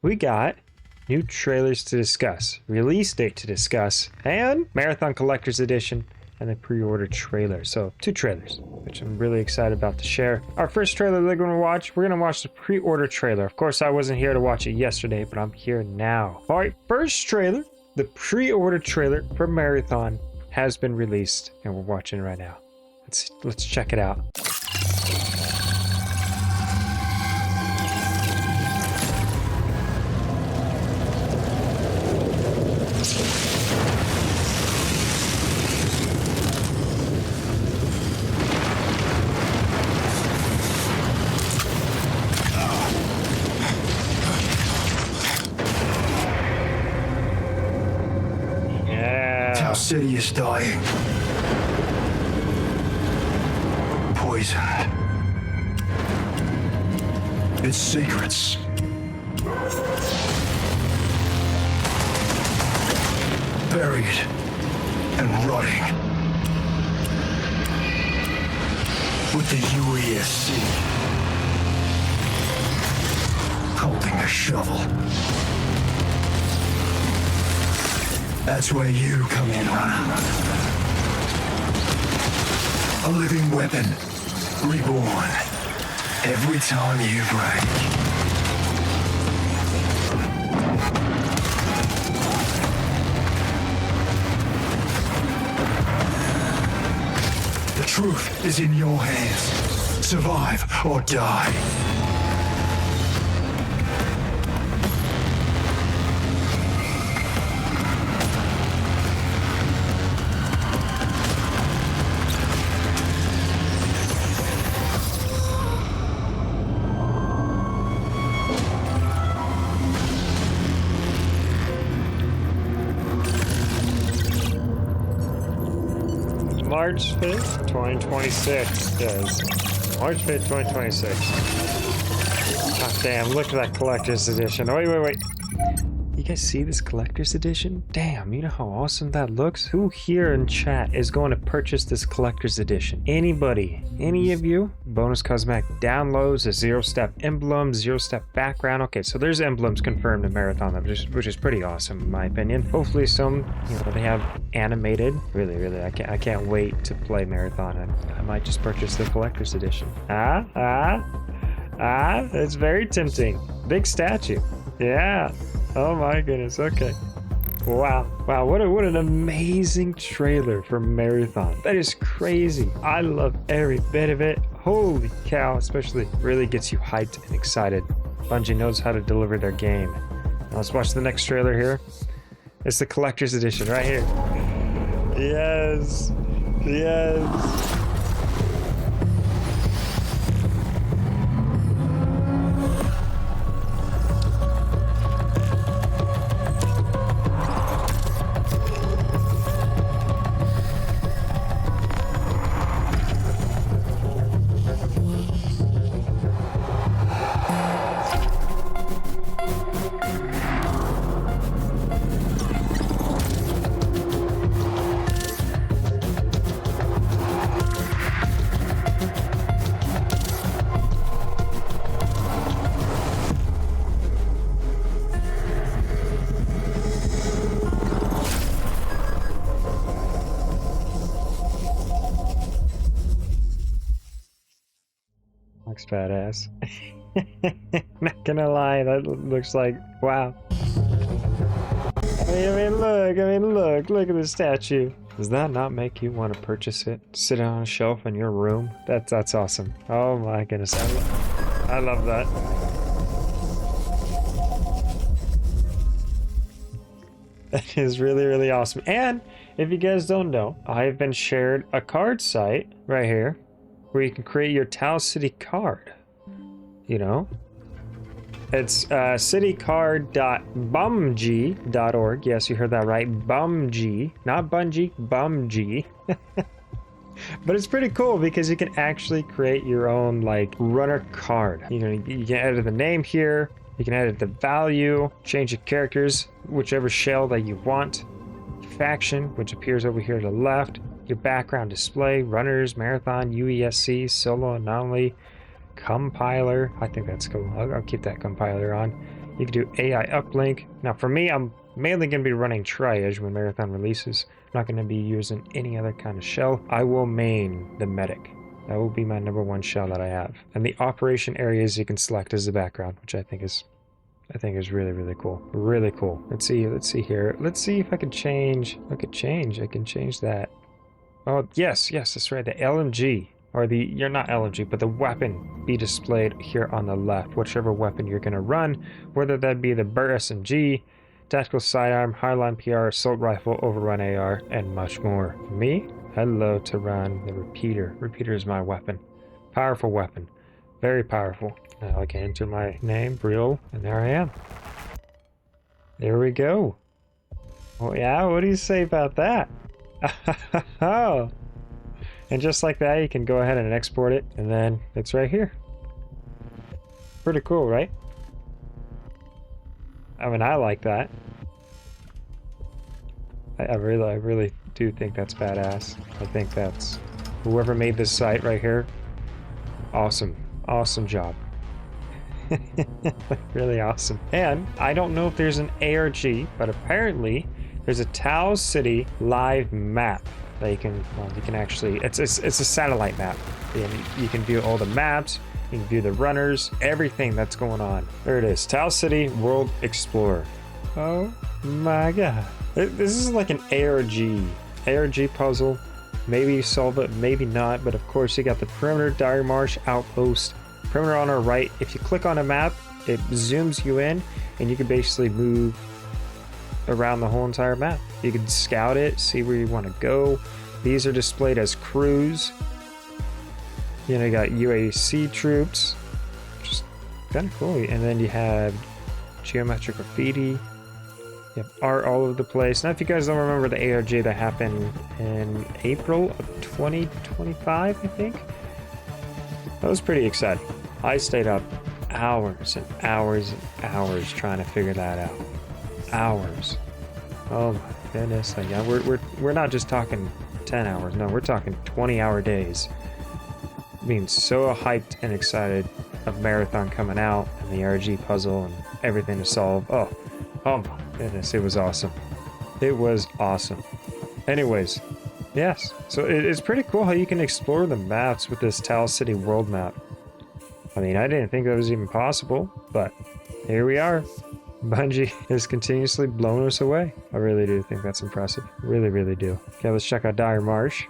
we got new trailers to discuss, release date to discuss, and Marathon Collector's Edition and the pre-order trailer. So 2 trailers, which I'm really excited about to share. Our first trailer we're going to watch the pre-order trailer. Of course, I wasn't here to watch it yesterday, but I'm here now. All right, first trailer, the pre-order trailer for Marathon has been released, and we're watching it right now. Let's check it out. Our city is dying. Poisoned. Its secrets. Buried and rotting. With the UESC holding a shovel. That's where you come in, Runner. A living weapon, reborn, every time you break. The truth is in your hands. Survive or die. March 5th, 2026 says. March 5th, 2026. Oh, damn, look at that collector's edition. Wait. You guys see this collector's edition? Damn, you know how awesome that looks? Who here in chat is going to purchase this collector's edition? Anybody? Any of you? Bonus cosmetic downloads, a 0-step emblem, 0-step background. Okay, so there's emblems confirmed in Marathon, which is pretty awesome in my opinion. Hopefully some, they have animated. Really, I can't wait to play Marathon. I might just purchase the collector's edition. It's very tempting. Big statue. Yeah. Oh my goodness, okay. Wow, what an amazing trailer for Marathon. That is crazy. I love every bit of it. Holy cow, especially really gets you hyped and excited. Bungie knows how to deliver their game. Now let's watch the next trailer here. It's the collector's edition right here. Yes. Looks badass. Not gonna lie, that looks like, wow. I mean, look at the statue. Does that not make you want to purchase it? Sit it on a shelf in your room? That's awesome. Oh my goodness, I love that. That is really awesome. And if you guys don't know, I've been shared a card site right here where you can create your Tau City card. It's citycard.bungie.org. Yes, you heard that right. Bungie, not Bungie, Bungie. But it's pretty cool because you can actually create your own runner card. You can edit the name here. You can edit the value, change the characters, whichever shell that you want. Faction, which appears over here to the left. Your background display, runners, marathon, UESC, solo, anomaly, compiler. I think that's cool. I'll keep that compiler on. You can do AI uplink. Now for me, I'm mainly going to be running Triage when Marathon releases. I'm not going to be using any other kind of shell. I will main the medic. That will be my #1 shell that I have. And the operation areas you can select as the background, which I think is really, really cool. Really cool. Let's see here. Let's see if I can change. I can change that. Oh, yes, that's right. The LMG, or you're not LMG, but the weapon be displayed here on the left. Whichever weapon you're going to run, whether that be the Burt SMG, Tactical Sidearm, Highline PR, Assault Rifle, Overrun AR, and much more. For me, I love to run the Repeater. Repeater is my weapon. Powerful weapon. Very powerful. Now I can enter my name, Brill, and there I am. There we go. Oh yeah, what do you say about that? Oh. And just like that, you can go ahead and export it, and then it's right here. Pretty cool, right? I mean, I like that. I really do think that's badass. I think that's whoever made this site right here. Awesome job. Really awesome. And I don't know if there's an ARG, but apparently there's a Tau City live map that you can actually, it's a satellite map, and you can view all the maps, you can view the runners, everything that's going on. There it is, Tau City World Explorer. Oh my god. This is like an ARG puzzle. Maybe you solve it, maybe not, but of course you got the perimeter, Dire Marsh, outpost, perimeter on our right. If you click on a map, it zooms you in, and you can basically move around the whole entire map. You can scout it, see where you want to go. These are displayed as crews. You know, you got UAC troops, which is kind of cool. And then you have geometric graffiti. You have art all over the place. Now, if you guys don't remember the ARG that happened in April of 2025, I think. That was pretty exciting. I stayed up hours and hours and hours trying to figure that out. Hours. Oh my goodness. Like, yeah, we're not just talking 10 hours. No, we're talking 20-hour days. Being so hyped and excited of Marathon coming out and the RG puzzle and everything to solve. Oh my goodness, it was awesome. It was awesome. Anyways, yes. So it's pretty cool how you can explore the maps with this Tau City world map. I mean, I didn't think that was even possible, but here we are. Bungie has continuously blown us away. I really do think that's impressive. Really, really do. Okay, let's check out Dire Marsh.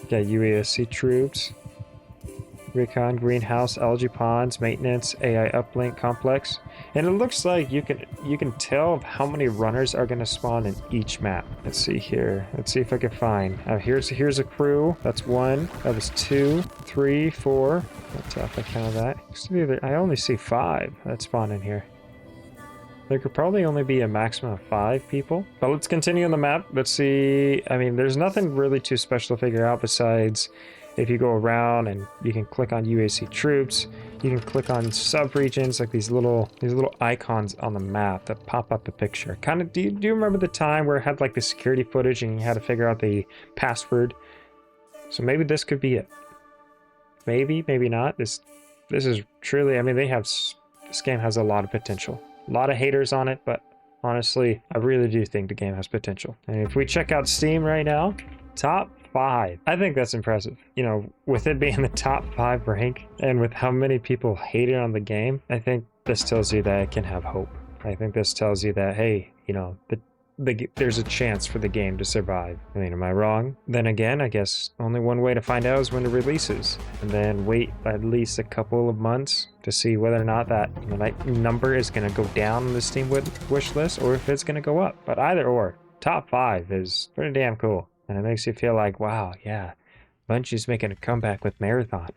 Got UASC troops, recon, greenhouse, algae ponds, maintenance, AI uplink complex, and it looks like you can tell how many runners are going to spawn in each map. Let's see here. Let's see if I can find. Here's a crew. That's 1. That was 2, 3, 4. Let's see if I count that. I only see 5 that spawn in here. There could probably only be a maximum of 5 people. But let's continue on the map. Let's see. I mean, there's nothing really too special to figure out besides if you go around and you can click on UAC troops. You can click on sub-regions, like these little icons on the map that pop up a picture. Kind of, do you remember the time where it had like the security footage and you had to figure out the password? So maybe this could be it. Maybe not. This is truly, I mean, this game has a lot of potential. A lot of haters on it, but honestly, I really do think the game has potential. And if we check out Steam right now, top 5. I think that's impressive. You know, with it being the top 5 rank and with how many people hated on the game, I think this tells you that it can have hope. I think this tells you that, hey, you know, there's a chance for the game to survive. I mean, am I wrong? Then again, I guess only one way to find out is when it releases, and then wait at least a couple of months to see whether or not that number is going to go down on the Steam wish list or if it's going to go up. But either or, top 5 is pretty damn cool. And it makes you feel like, wow, yeah, Bungie's making a comeback with Marathon.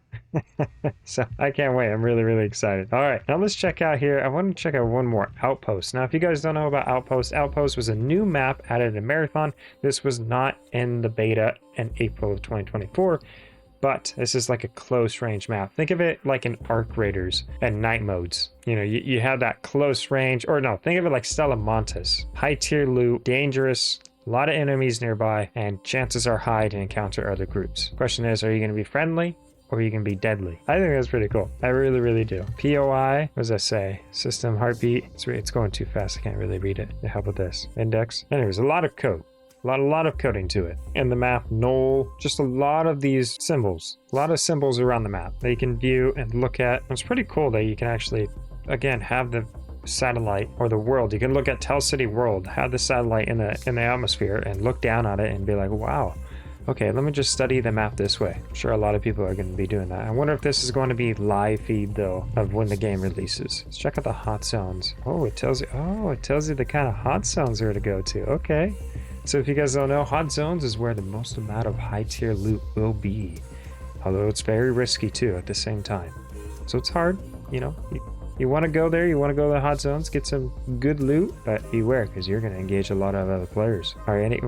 So I can't wait. I'm really, really excited. All right, now let's check out here. I want to check out one more Outpost. Now, if you guys don't know about Outpost, Outpost was a new map added to Marathon. This was not in the beta in April of 2024, but this is like a close range map. Think of it like an Arc Raiders and night modes. You know, you have that close range, or no, think of it like Stella Montes. High tier loot, dangerous, a lot of enemies nearby, and chances are high to encounter other groups. Question is, are you going to be friendly? or you can be deadly. I think that's pretty cool. I really, really do. POI, what does that say? System heartbeat. It's going too fast. I can't really read it. How about this? Index. Anyways, a lot of code. A lot of coding to it. And the map, null, just a lot of these symbols. A lot of symbols around the map that you can view and look at. It's pretty cool that you can actually, again, have the satellite or the world. You can look at Tell City World, have the satellite in the atmosphere and look down on it and be like, wow, okay, let me just study the map this way. I'm sure a lot of people are going to be doing that. I wonder if this is going to be live feed though of when the game releases. Let's check out the hot zones. Oh, it tells you the kind of hot zones are to go to. Okay. So if you guys don't know, hot zones is where the most amount of high tier loot will be. Although it's very risky too at the same time. So it's hard, you know. You want to go there, you want to go to the hot zones, get some good loot, but beware because you're going to engage a lot of other players. All right, any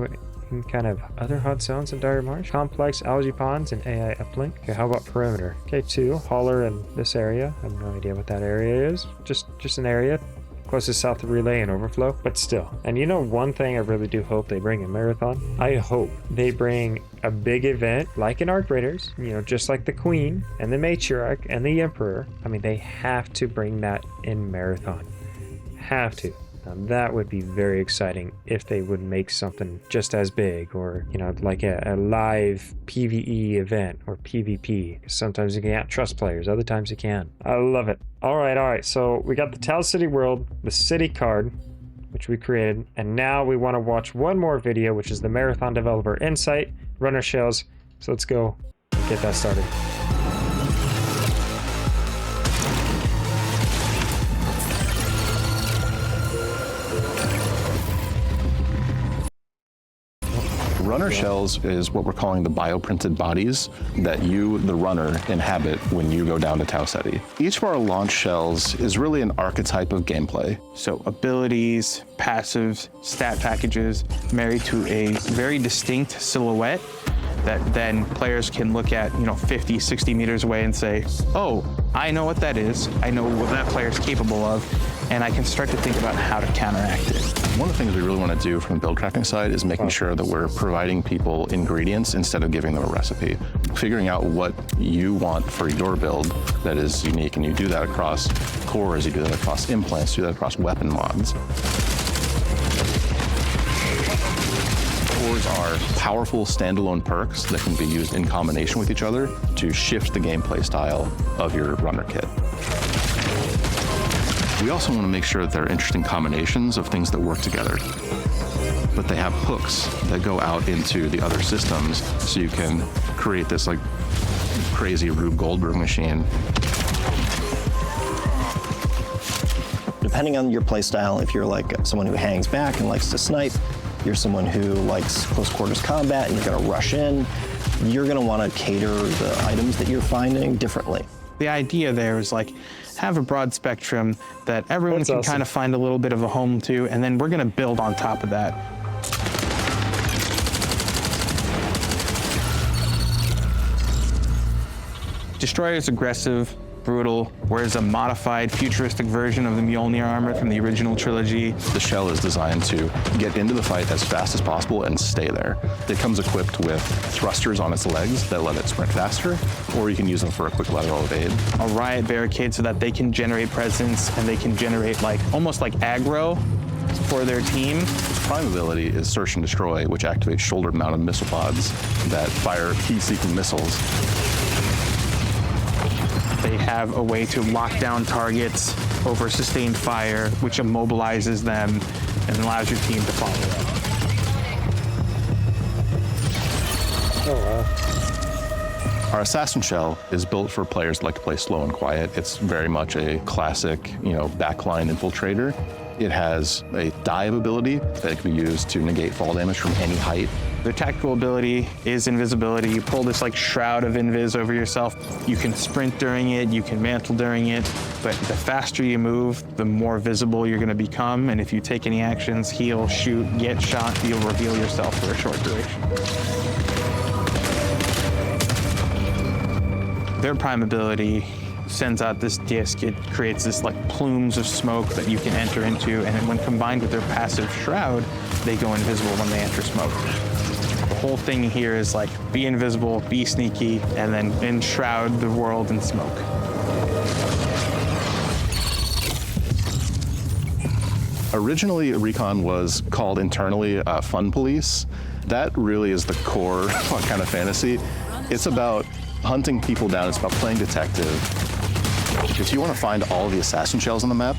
kind of other hot zones in Dire Marsh? Complex, algae ponds, and AI uplink. Okay, how about perimeter? Okay, 2, hauler in this area. I have no idea what that area is. Just an area. Closest south of relay and overflow, but still. And you know, one thing I really do hope they bring in Marathon? I hope they bring a big event like in Arc Raiders, you know, just like the Queen and the Matriarch and the Emperor. I mean, they have to bring that in Marathon. Have to. Now, that would be very exciting if they would make something just as big, or, you know, like a live PvE event or PvP. Sometimes you can't trust players, other times you can. I love it. All right. So we got the Tell City World, the city card, which we created, and now we want to watch one more video, which is the Marathon Developer Insight, Runner Shells. So let's go and get that started. Runner shells is what we're calling the bioprinted bodies that you, the runner, inhabit when you go down to Tau Ceti. Each of our launch shells is really an archetype of gameplay. So abilities, passives, stat packages married to a very distinct silhouette that then players can look at, 50, 60 meters away and say, oh, I know what that is. I know what that player is capable of. And I can start to think about how to counteract it. One of the things we really want to do from the build crafting side is making sure that we're providing people ingredients instead of giving them a recipe. Figuring out what you want for your build that is unique, and you do that across cores, you do that across implants, you do that across weapon mods. Cores are powerful standalone perks that can be used in combination with each other to shift the gameplay style of your runner kit. We also want to make sure that there are interesting combinations of things that work together, but they have hooks that go out into the other systems, so you can create this like crazy Rube Goldberg machine. Depending on your playstyle, if you're like someone who hangs back and likes to snipe, you're someone who likes close quarters combat and you're going to rush in, you're going to want to cater the items that you're finding differently. The idea there is like, have a broad spectrum that everyone can kind of find a little bit of a home to, and then we're going to build on top of that. Destroyer is aggressive, brutal, wears a modified futuristic version of the Mjolnir armor from the original trilogy. The shell is designed to get into the fight as fast as possible and stay there. It comes equipped with thrusters on its legs that let it sprint faster, or you can use them for a quick lateral evade. A riot barricade so that they can generate presence and they can generate almost like aggro for their team. Prime ability is Search and Destroy, which activates shoulder-mounted missile pods that fire heat-seeking missiles. They have a way to lock down targets over sustained fire, which immobilizes them and allows your team to follow up. Oh, wow. Our Assassin Shell is built for players that like to play slow and quiet. It's very much a classic, backline infiltrator. It has a dive ability that can be used to negate fall damage from any height. Their tactical ability is invisibility. You pull this shroud of invis over yourself. You can sprint during it, you can mantle during it, but the faster you move, the more visible you're gonna become, and if you take any actions, heal, shoot, get shot, you'll reveal yourself for a short duration. Their prime ability sends out this disc. It creates this plumes of smoke that you can enter into, and when combined with their passive shroud, they go invisible when they enter smoke. whole thing here is like, be invisible, be sneaky, and then enshroud the world in smoke. Originally, Recon was called internally Fun Police. That really is the core kind of fantasy. It's about hunting people down. It's about playing detective. If you want to find all the assassin shells on the map,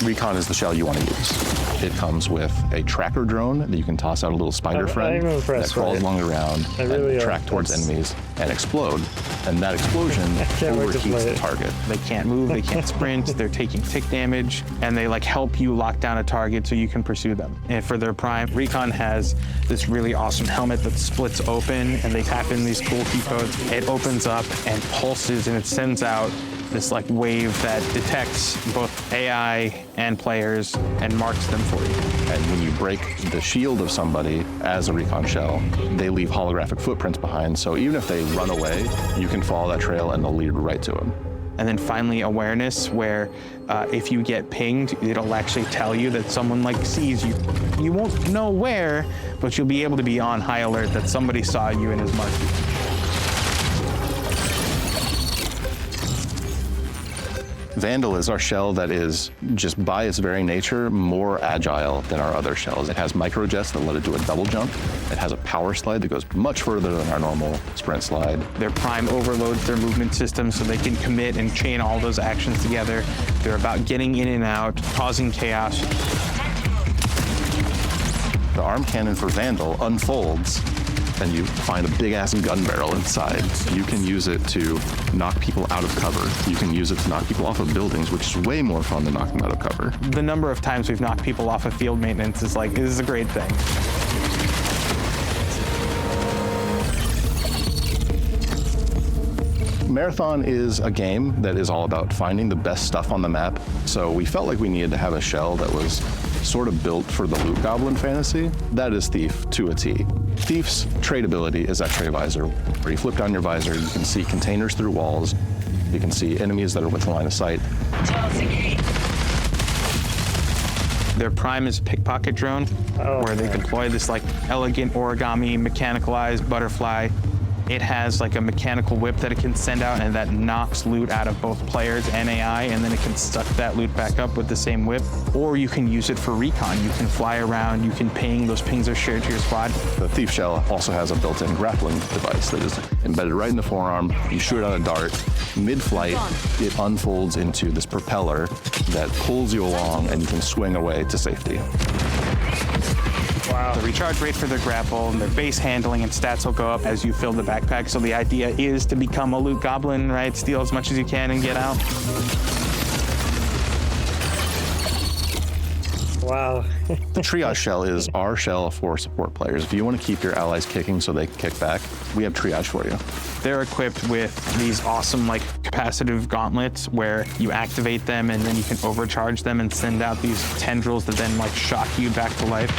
Recon is the shell you want to use. It comes with a tracker drone that you can toss out a little spider friend that crawls along the ground and track towards enemies and explode. And that explosion overheats the target. They can't move, they can't sprint, they're taking tick damage, and they like help you lock down a target so you can pursue them. And for their prime, Recon has this really awesome helmet that splits open, and they tap in these cool key codes. It opens up and pulses, and it sends out this like wave that detects both AI and players and marks them for you. And when you break the shield of somebody as a Recon shell, they leave holographic footprints behind. So even if they run away, you can follow that trail and they'll lead right to them. And then finally, awareness, where if you get pinged, it'll actually tell you that someone like sees you. You won't know where, but you'll be able to be on high alert that somebody saw you and is marked you. Vandal is our shell that is, just by its very nature, more agile than our other shells. It has microjets that let it do a double jump. It has a power slide that goes much further than our normal sprint slide. Their prime overloads their movement system so they can commit and chain all those actions together. They're about getting in and out, causing chaos. The arm cannon for Vandal unfolds, and you find a big-ass gun barrel inside. You can use it to knock people out of cover. You can use it to knock people off of buildings, which is way more fun than knocking them out of cover. The number of times we've knocked people off of field maintenance is like, this is a great thing. Marathon is a game that is all about finding the best stuff on the map. So we felt like we needed to have a shell that was sort of built for the loot goblin fantasy. That is Thief to a T. Thief's trade ability is X-ray visor, where you flip down your visor, you can see containers through walls, you can see enemies that are within line of sight. Their prime is a pickpocket drone, where they deploy this like elegant origami mechanicalized butterfly. It has like a mechanical whip that it can send out, and that knocks loot out of both players and AI, and then it can suck that loot back up with the same whip. Or you can use it for recon. You can fly around, you can ping, those pings are shared to your squad. The Thief shell also has a built-in grappling device that is embedded right in the forearm. You shoot out a dart. Mid-flight, it unfolds into this propeller that pulls you along, and you can swing away to safety. Wow. The recharge rate for their grapple and their base handling and stats will go up as you fill the backpack. So the idea is to become a loot goblin, right? Steal as much as you can and get out. Wow. The triage shell is our shell for support players. If you want to keep your allies kicking so they can kick back, we have triage for you. They're equipped with these awesome like capacitive gauntlets where you activate them and then you can overcharge them and send out these tendrils that then like shock you back to life.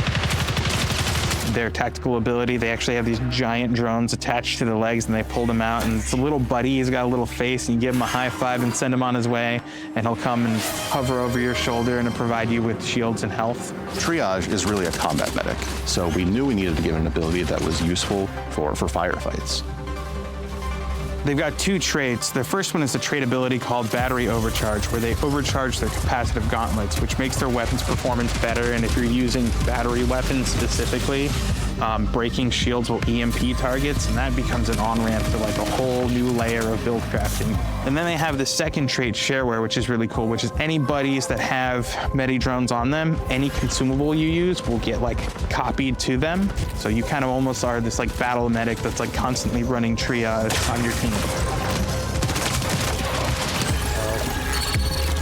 Their tactical ability, they actually have these giant drones attached to the legs and they pull them out, and it's a little buddy, he's got a little face, and you give him a high five and send him on his way, and he'll come and hover over your shoulder and provide you with shields and health. Triage is really a combat medic, so we knew we needed to give an ability that was useful for firefights. They've got two traits. The first one is a trait ability called Battery Overcharge, where they overcharge their capacitive gauntlets, which makes their weapons performance better. And if you're using battery weapons specifically, breaking shields will EMP targets, and that becomes an on-ramp to like a whole new layer of build crafting. And then they have the second trait, Shareware, which is really cool, which is any buddies that have medi drones on them, any consumable you use will get like copied to them. So you kind of almost are this like battle medic that's like constantly running triage on your team.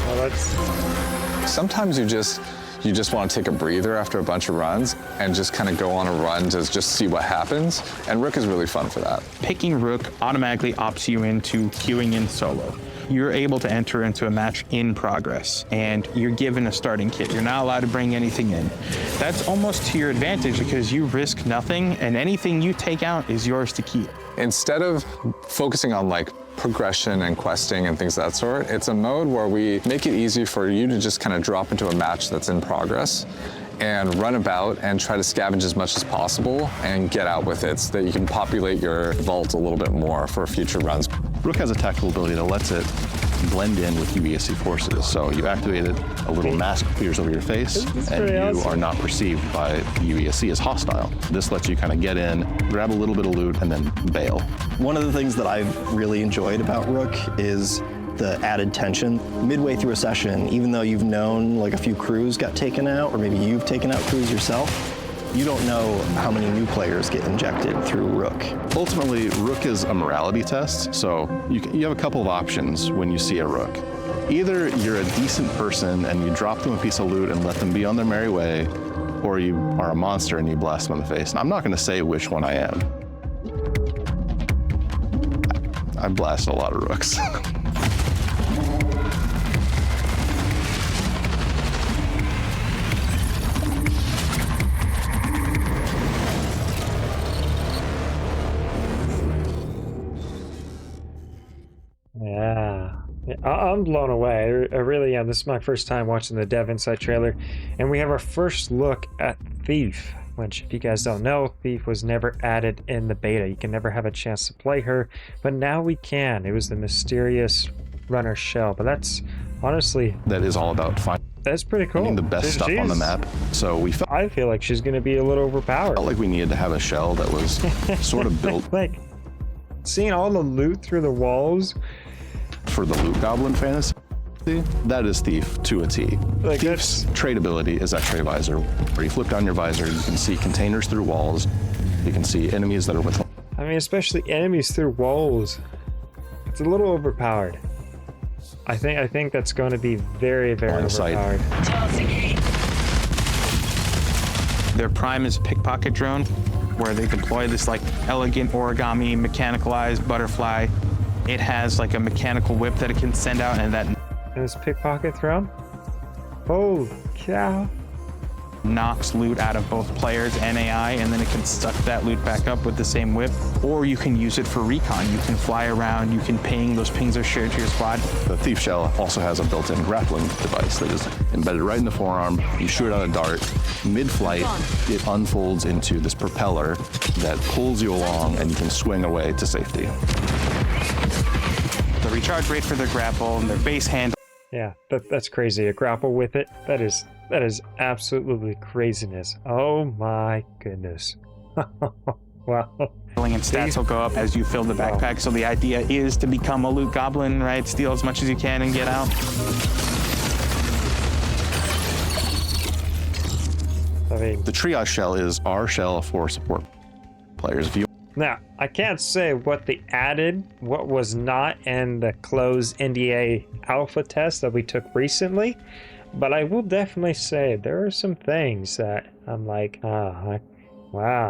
Well, that's... Sometimes you just want to take a breather after a bunch of runs and just kind of go on a run to just see what happens. And Rook is really fun for that. Picking Rook automatically opts you into queuing in solo. You're able to enter into a match in progress, and you're given a starting kit. You're not allowed to bring anything in. That's almost to your advantage because you risk nothing, and anything you take out is yours to keep. Instead of focusing on like progression and questing and things of that sort, it's a mode where we make it easy for you to just kind of drop into a match that's in progress and run about and try to scavenge as much as possible and get out with it so that you can populate your vault a little bit more for future runs. Rook has a tactical ability that lets it blend in with UVSC forces. So you activate it, a little mask appears over your face, and you awesome. are not perceived by UVSC as hostile. This lets you kind of get in, grab a little bit of loot, and then bail. One of the things that I've really enjoyed about Rook is the added tension. Midway through a session, even though you've known like a few crews got taken out, or maybe you've taken out crews yourself, you don't know how many new players get injected through Rook. Ultimately, Rook is a morality test, so you have a couple of options when you see a Rook. Either you're a decent person and you drop them a piece of loot and let them be on their merry way, or you are a monster and you blast them in the face. And I'm not going to say which one I am. I blast a lot of Rooks. Yeah, I'm blown away. I really am. This is my first time watching the Dev Insight trailer, and we have our first look at Thief, which, if you guys don't know, Thief was never added in the beta. You can never have a chance to play her, but now we can. It was the mysterious runner shell, but that's honestly... That is all about That's pretty cool. finding the best stuff on the map. So we felt I feel like she's going to be a little overpowered. like we needed to have a shell that was sort of built Like, seeing all the loot through the walls... for the loot goblin fantasy. That is Thief to a T. Like, Thief's trade ability is X-ray visor, where you flip down your visor, you can see containers through walls, you can see enemies that are with. I mean, especially enemies through walls. It's a little overpowered. I think that's going to be very, very Line of sight. overpowered. Their prime is pickpocket drone, where they deploy this like elegant origami mechanicalized butterfly. It has like a mechanical whip that it can send out, and that And this pickpocket thrown? Holy cow. knocks loot out of both players and AI, and then it can suck that loot back up with the same whip. Or you can use it for recon. You can fly around, you can ping, those pings are shared to your squad. The Thief shell also has a built-in grappling device that is embedded right in the forearm. You shoot out a dart. Mid-flight, it unfolds into this propeller that pulls you along, and you can swing away to safety. The recharge rate for their grapple and their base handle. Yeah, that's crazy. A grapple with it? That is absolutely craziness. Oh my goodness. Wow. And stats will go up as you fill the backpack. So the idea is to become a loot goblin, right? Steal as much as you can and get out. I mean, The triage shell is our shell for support players. If you now, I can't say what they added, what was not in the closed NDA alpha test that we took recently, but I will definitely say there are some things that I'm like, wow,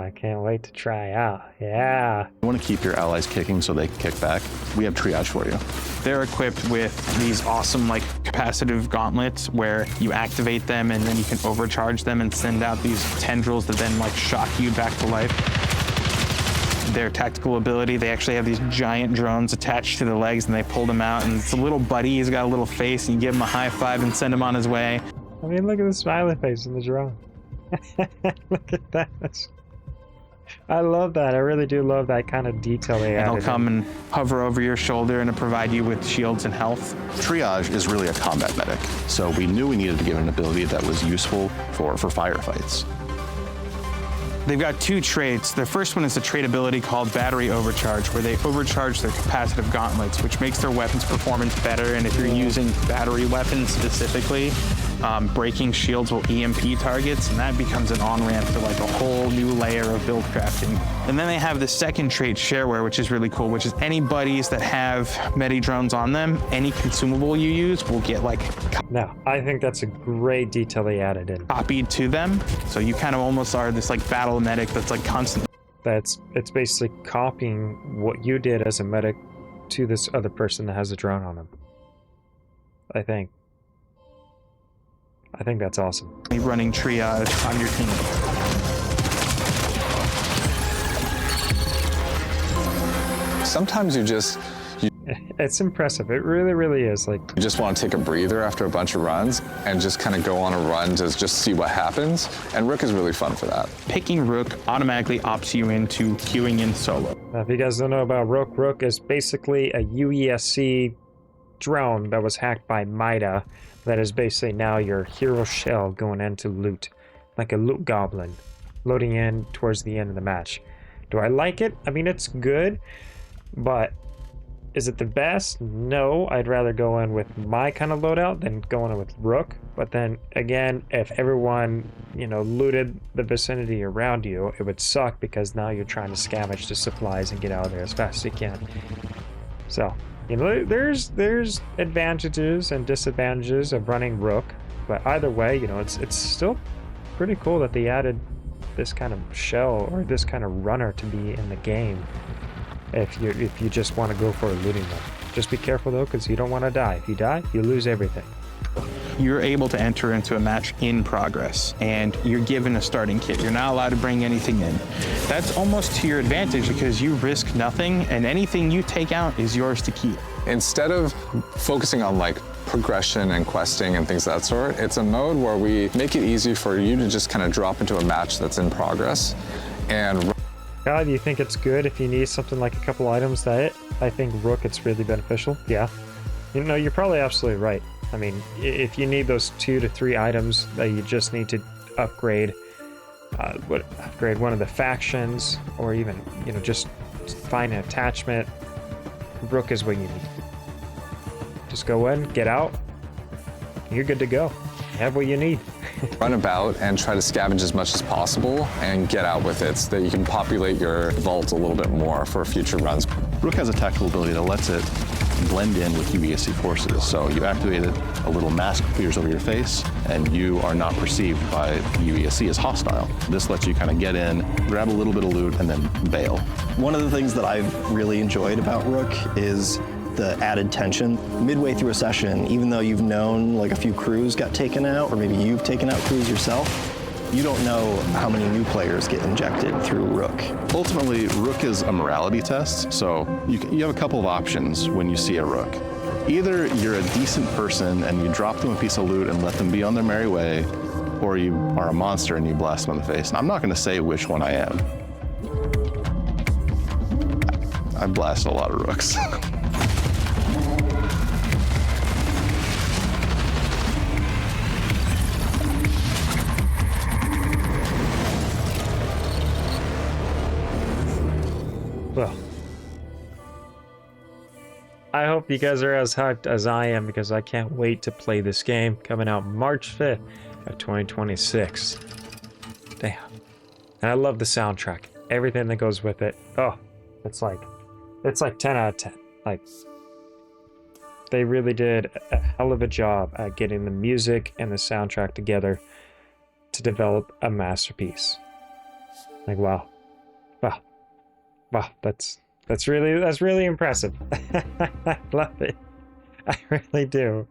I can't wait to try out. Yeah. want to keep your allies kicking so they can kick back, we have triage for you. They're equipped with these awesome like capacitive gauntlets where you activate them and then you can overcharge them and send out these tendrils that then like shock you back to life. Their tactical ability, they actually have these giant drones attached to the legs and they pull them out, and it's a little buddy, he's got a little face, and you give him a high five and send him on his way. I mean, look at the smiley face in the drone. Look at that. I love that. I really do love that kind of detail they added. And he'll come and hover over your shoulder and provide you with shields and health. Triage is really a combat medic, so we knew we needed to give it an ability that was useful for firefights. They've got two traits. The first one is a trait ability called Battery Overcharge, where they overcharge their capacitive gauntlets, which makes their weapons performance better. And if you're using battery weapons specifically, breaking shields will EMP targets, and that becomes an on-ramp to like a whole new layer of build crafting. And then they have the second trait, Shareware, which is really cool, which is any buddies that have medi drones on them, any consumable you use will get like No, I think that's a great detail they added in. copied to them. So you kind of almost are this like battle medic that's like constant. It's basically copying what you did as a medic to this other person that has a drone on him. I think that's awesome. Running triage on your team. Sometimes It's impressive. It really, really is. Like, You just want to take a breather after a bunch of runs and just kind of go on a run to just see what happens. And Rook is really fun for that. Picking Rook automatically opts you into queuing in solo. if you guys don't know about Rook, Rook is basically a UESC drone that was hacked by Mida. That is basically now your hero shell going into loot, like a loot goblin, loading in towards the end of the match. Do I like it? I mean, it's good, but is it the best? No, I'd rather go in with my kind of loadout than going in with Rook. But then again, if everyone, looted the vicinity around you, it would suck because now you're trying to scavenge the supplies and get out of there as fast as you can. So, there's advantages and disadvantages of running Rook, but either way, it's still pretty cool that they added this kind of shell or this kind of runner to be in the game. If you just want to go for a looting run, just be careful though, because you don't want to die. If you die, you lose everything. You're able to enter into a match in progress, and you're given a starting kit. You're not allowed to bring anything in. That's almost to your advantage because you risk nothing, and anything you take out is yours to keep. Instead of focusing on like progression and questing and things of that sort, it's a mode where we make it easy for you to just kind of drop into a match that's in progress. And God, you think it's good if you need something like a couple items that I think Rook, it's really beneficial. Yeah. You're probably absolutely right. I mean, if you need those 2 to 3 items that you just need to upgrade, upgrade one of the factions, or even, just find an attachment, Rook is what you need. Just go in, get out, you're good to go. You have what you need. run about and try to scavenge as much as possible and get out with it so that you can populate your vault a little bit more for future runs. Rook has a tactical ability that lets it blend in with UESC forces. So you activate it, a little mask appears over your face, and you are not perceived by UESC as hostile. This lets you kind of get in, grab a little bit of loot, and then bail. One of the things that I've really enjoyed about Rook is the added tension. Midway through a session, even though you've known like a few crews got taken out, or maybe you've taken out crews yourself, you don't know how many new players get injected through Rook. Ultimately, Rook is a morality test, so you have a couple of options when you see a Rook. Either you're a decent person and you drop them a piece of loot and let them be on their merry way, or you are a monster and you blast them in the face. And I'm not going to say which one I am. I blasted a lot of Rooks. Well, I hope you guys are as hyped as I am, because I can't wait to play this game, coming out March 5th of 2026. Damn. And I love the soundtrack. Everything that goes with it. Oh, it's like 10 out of 10. Like, they really did a hell of a job at getting the music and the soundtrack together to develop a masterpiece. Like, wow. Wow. Wow, that's really impressive. I love it. I really do.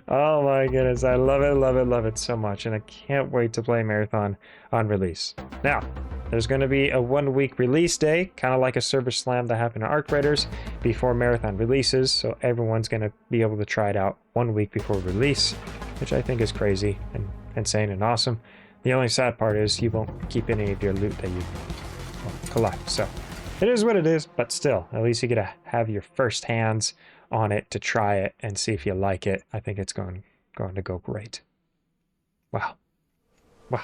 Oh my goodness, I love it so much, and I can't wait to play Marathon on release. Now, there's going to be a 1-week release day, kind of like a server slam that happened to Arc Raiders before Marathon releases, so everyone's going to be able to try it out 1 week before release, which I think is crazy and insane and awesome. The only sad part is you won't keep any of your loot that you collect, so it is what it is, but still, at least you get to have your first hands on it to try it and see if you like it. I think it's going to go great. Wow. Wow.